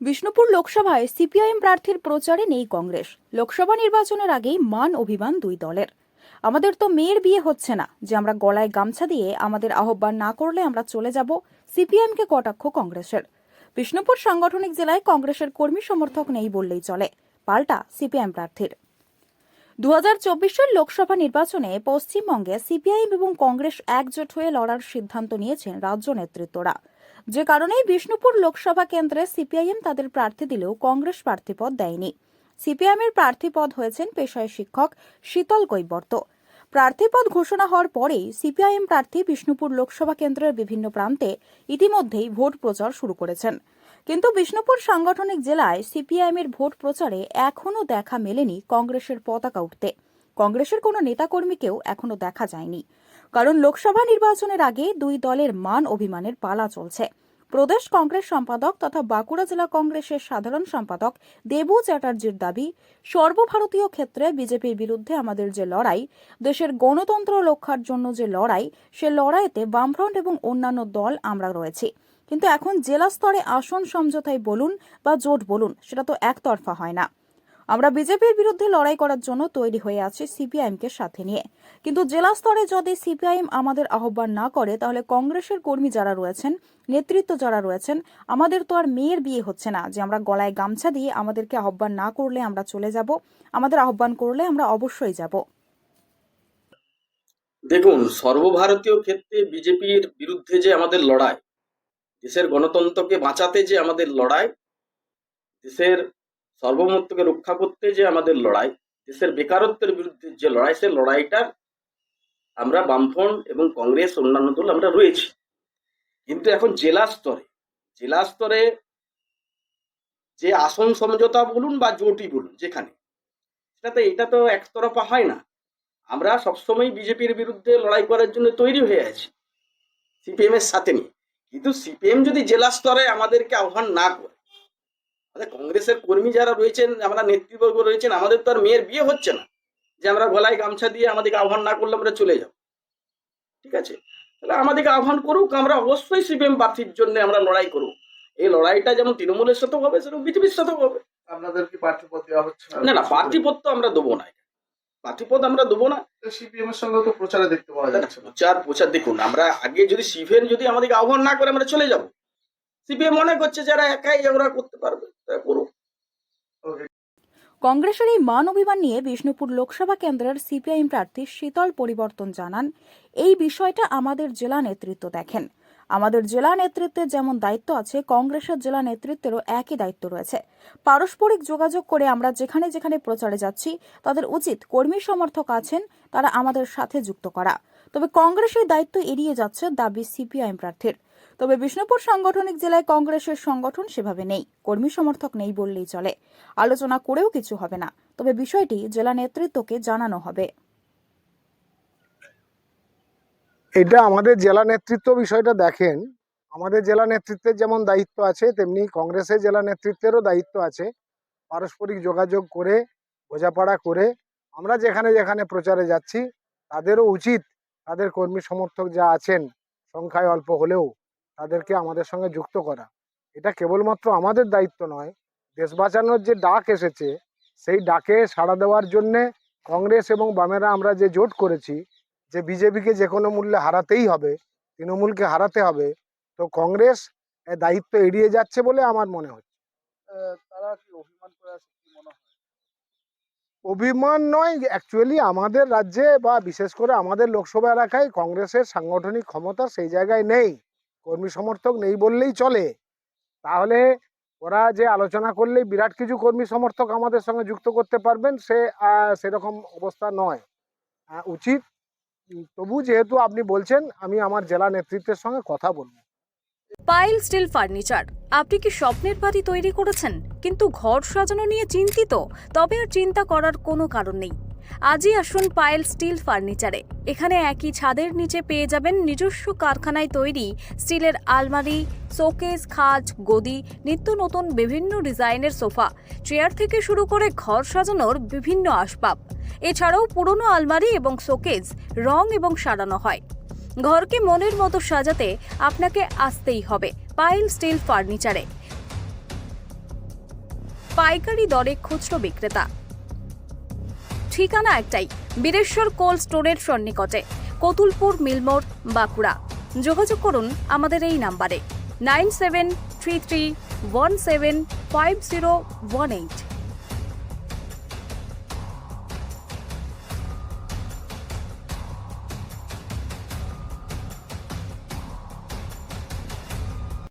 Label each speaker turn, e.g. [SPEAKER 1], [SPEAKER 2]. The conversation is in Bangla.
[SPEAKER 1] বিষ্ণুপুর লোকসভায় সিপিআইএম প্রার্থীর প্রচারে নেই কংগ্রেস। লোকসভা নির্বাচনের আগেই মান অভিমান দুই দলের। আমাদের তো মেয়ের বিয়ে হচ্ছে না যে আমরা গলায় গামছা দিয়ে আমাদের আহ্বান না করলে আমরা চলে যাব, সিপিআইএমকে কটাক্ষ কংগ্রেসের। বিষ্ণুপুর সাংগঠনিক জেলায় কংগ্রেসের কর্মী সমর্থক নেই বললেই চলে, পাল্টা সিপিআইএম প্রার্থীর। 2024 লোকসভা নির্বাচনে পশ্চিমবঙ্গে সিপিআইএম এবং কংগ্রেস একজোট হয়ে লড়ার সিদ্ধান্ত নিয়েছেন রাজ্য নেতৃত্বরা। যে কারণেই বিষ্ণুপুর লোকসভা কেন্দ্রে সিপিআইএম তাদের প্রার্থী দিলেও কংগ্রেস প্রার্থীপদ দেয়নি। সিপিআইএমের প্রার্থীপদ হয়েছেন পেশায় শিক্ষক শীতল কৈবর্ত। প্রার্থীপদ ঘোষণা হওয়ার পরেই সিপিআইএম প্রার্থী বিষ্ণুপুর লোকসভা কেন্দ্রের বিভিন্ন প্রান্তে ইতিমধ্যেই ভোট প্রচার শুরু করেছেন। কিন্তু বিষ্ণুপুর সাংগঠনিক জেলায় সিপিআইএমের ভোট প্রচারে এখনও দেখা মেলেনি কংগ্রেসের পতাকা উঠতে। কংগ্রেসের কোনো নেতাকর্মীকেও এখনও দেখা যায়নি, কারণ লোকসভা নির্বাচনের আগে দুই দলের মান অভিমানের পালা চলছে। প্রদেশ কংগ্রেস সম্পাদক তথা বাঁকুড়া জেলা কংগ্রেসের সাধারণ সম্পাদক দেবু চ্যাটার্জির দাবি, সর্বভারতীয় ক্ষেত্রে বিজেপির বিরুদ্ধে আমাদের যে লড়াই, দেশের গণতন্ত্র রক্ষার জন্য যে লড়াই, সে লড়াইতে বামফ্রন্ট এবং অন্যান্য দল আমরা রয়েছি। কিন্তু এখন জেলা স্তরে আসন সমঝোতায় বলুন বা জোট বলুন, সেটা তো একতরফা হয় না। আমরা বিজেপির বিরুদ্ধে লড়াই করার জন্য তৈরি হয়ে আছি সিপিআইএমকে সাথে নিয়ে, কিন্তু জেলা স্তরে যদি সিপিআইএম আমাদের আহ্বান না করে, তাহলে কংগ্রেসের কর্মী যারা রয়েছেন, নেতৃত্ব যারা রয়েছেন, আমাদের তো আর মেয়ের বিয়ে হচ্ছে না যে আমরা গলায় গামছা দিয়ে আমাদেরকে আহ্বান না করলে আমরা চলে যাব, আমাদের আহ্বান করলে আমরা অবশ্যই যাব।
[SPEAKER 2] দেখুন, সর্বভারতীয় ক্ষেত্রে বিজেপির বিরুদ্ধে যে আমাদের লড়াই, দেশের গণতন্ত্রকে বাঁচাতে যে আমাদের লড়াই, দেশের সার্বভৌমত্বকে রক্ষা করতে যে আমাদের লড়াই, দেশের বেকারত্বের বিরুদ্ধে যে লড়াই, সে লড়াইটার আমরা বামফ্রন্ট এবং কংগ্রেস অন্যান্য দল আমরা রয়েছি। কিন্তু এখন জেলা স্তরে যে আসন সমঝোতা বলুন বা জোটই বলুন, যেখানে এটা তো একতরফা হয় না। আমরা সবসময় বিজেপির বিরুদ্ধে লড়াই করার জন্য তৈরি হয়ে আছি সিপিএম এর সাথে নিয়ে। কিন্তু সিপিএম যদি জেলা স্তরে আমাদেরকে আহ্বান না করে, আমাদের কংগ্রেসের কর্মী যারা রয়েছেন, আমরা নেতৃবর্গ রয়েছেন, আমাদের তো আর মেয়ের বিয়ে হচ্ছে না যে আমরা গলায় গামছা দিয়ে আমাদেরকে আহ্বান না করলে আমরা চলে যাব। ঠিক আছে, তাহলে আমাদেরকে আহ্বান করুক, আমরা অবশ্যই সিপিএম প্রার্থীর জন্য আমরা লড়াই করব। এই লড়াইটা যেমন তৃণমূলের সাথেও হবে, সেরকম বিজেপির সাথেও হবে।
[SPEAKER 3] আপনাদের কি প্রার্থীপদ দেওয়া হচ্ছে
[SPEAKER 2] না, প্রার্থীপদ তো আমরা দেবো না, প্রার্থীপদ আমরা দেবো না।
[SPEAKER 3] সিপিএম এর সঙ্গে তো প্রচারে দেখতে পাওয়া যাচ্ছে
[SPEAKER 2] প্রচার দেখুন, আমরা আগে যদি সিপিএম যদি আমাদেরকে আহ্বান না করে আমরা চলে যাব, সিপিএম মনে করছে যারা একাই ওরা করতে পারবে, তারা করুক।
[SPEAKER 1] কংগ্রেসের এই মান অভিমান নিয়ে বিষ্ণুপুর লোকসভা কেন্দ্রের সিপিআইএম প্রার্থী শীতল পরিবর্তন জানান, এই বিষয়টা আমাদের জেলা নেতৃত্ব দেখেন। আমাদের জেলা নেতৃত্বের যেমন দায়িত্ব আছে, কংগ্রেসের জেলা নেতৃত্বেরও একই দায়িত্ব রয়েছে। পারস্পরিক যোগাযোগ করে আমরা যেখানে যেখানে প্রচারে যাচ্ছি, তাদের উচিত কর্মী সমর্থক আছেন তারা আমাদের সাথে যুক্ত করা। তবে কংগ্রেসের দায়িত্ব এড়িয়ে যাচ্ছে দাবি সিপিআইএম প্রার্থীর। তবে বিষ্ণুপুর সাংগঠনিক জেলায় কংগ্রেসের সংগঠন সেভাবে নেই, কর্মী সমর্থক নেই বললেই চলে। আলোচনা করেও কিছু হবে না, তবে বিষয়টি জেলা নেতৃত্বকে জানানো হবে।
[SPEAKER 4] এটা আমাদের জেলা নেতৃত্ব বিষয়টা দেখেন। আমাদের জেলা নেতৃত্বের যেমন দায়িত্ব আছে, তেমনি কংগ্রেসের জেলা নেতৃত্বেরও দায়িত্ব আছে। পারস্পরিক যোগাযোগ করে, বোঝাপড়া করে আমরা যেখানে যেখানে প্রচারে যাচ্ছি, তাদেরও উচিত তাদের কর্মী সমর্থক যা আছেন, সংখ্যায় অল্প হলেও, তাদেরকে আমাদের সঙ্গে যুক্ত করা। এটা কেবলমাত্র আমাদের দায়িত্ব নয়, দেশ বাঁচানোর যে ডাক এসেছে, সেই ডাকে সাড়া দেওয়ার জন্যে কংগ্রেস এবং বামেরা আমরা যে জোট করেছি, যে বিজেপিকে যে কোনো মূল্যে হারাতেই হবে, তৃণমূলকে হারাতে হবে, তো কংগ্রেস দায়িত্ব এড়িয়ে যাচ্ছে বলে আমার মনে হচ্ছে।
[SPEAKER 3] তারা কি অভিমান করে আছে কি মনে হয়?
[SPEAKER 4] অভিমান নয়, অ্যাকচুয়ালি আমাদের রাজ্যে বা বিশেষ করে আমাদের লোকসভা এলাকায় কংগ্রেসের সাংগঠনিক ক্ষমতা সেই জায়গায় নেই, কর্মী সমর্থক নেই বললেই চলে। তাহলে ওরা যে আলোচনা করলেই বিরাট কিছু কর্মী সমর্থক আমাদের সঙ্গে যুক্ত করতে পারবেন, সেরকম অবস্থা নয়। উচিত, তবু যেহেতু আপনি বলছেন, আমি আমার জেলা নেতৃত্বের সঙ্গে কথা বলবো।
[SPEAKER 5] পাইল স্টিল ফার্নিচার, আপনি কি স্বপ্নের বাড়ি তৈরি করেছেন কিন্তু ঘর সাজানো নিয়ে চিন্তিত? তবে আর চিন্তা করার কোনো কারণ নেই। আজই আসুন পাইল স্টিল ফার্নিচারে। এখানে একই ছাদের নিচে পেয়ে যাবেন নিজস্ব কারখানায় তৈরি স্টিলের আলমারি, শোকেস, খাট, গদি, নিত্য নতুন বিভিন্ন ডিজাইনের সোফা, চেয়ার থেকে শুরু করে ঘর সাজানোর বিভিন্ন আসবাব। এছাড়াও পুরনো আলমারি এবং শোকেস রং এবং সারানো হয়। ঘরকে মনের মতো সাজাতে আপনাকে আসতেই হবে পাইল স্টিল ফার্নিচারে। পাইকারি দরে খুচরো বিক্রেতা। ঠিকানা একটাই, বীরেশ্বর কোল্ড স্টোরের সন্নিকটে, কতুলপুর মিলমোড়, বাঁকুড়া। যোগাযোগ করুন আমাদের এই নাম্বারে 9733175018।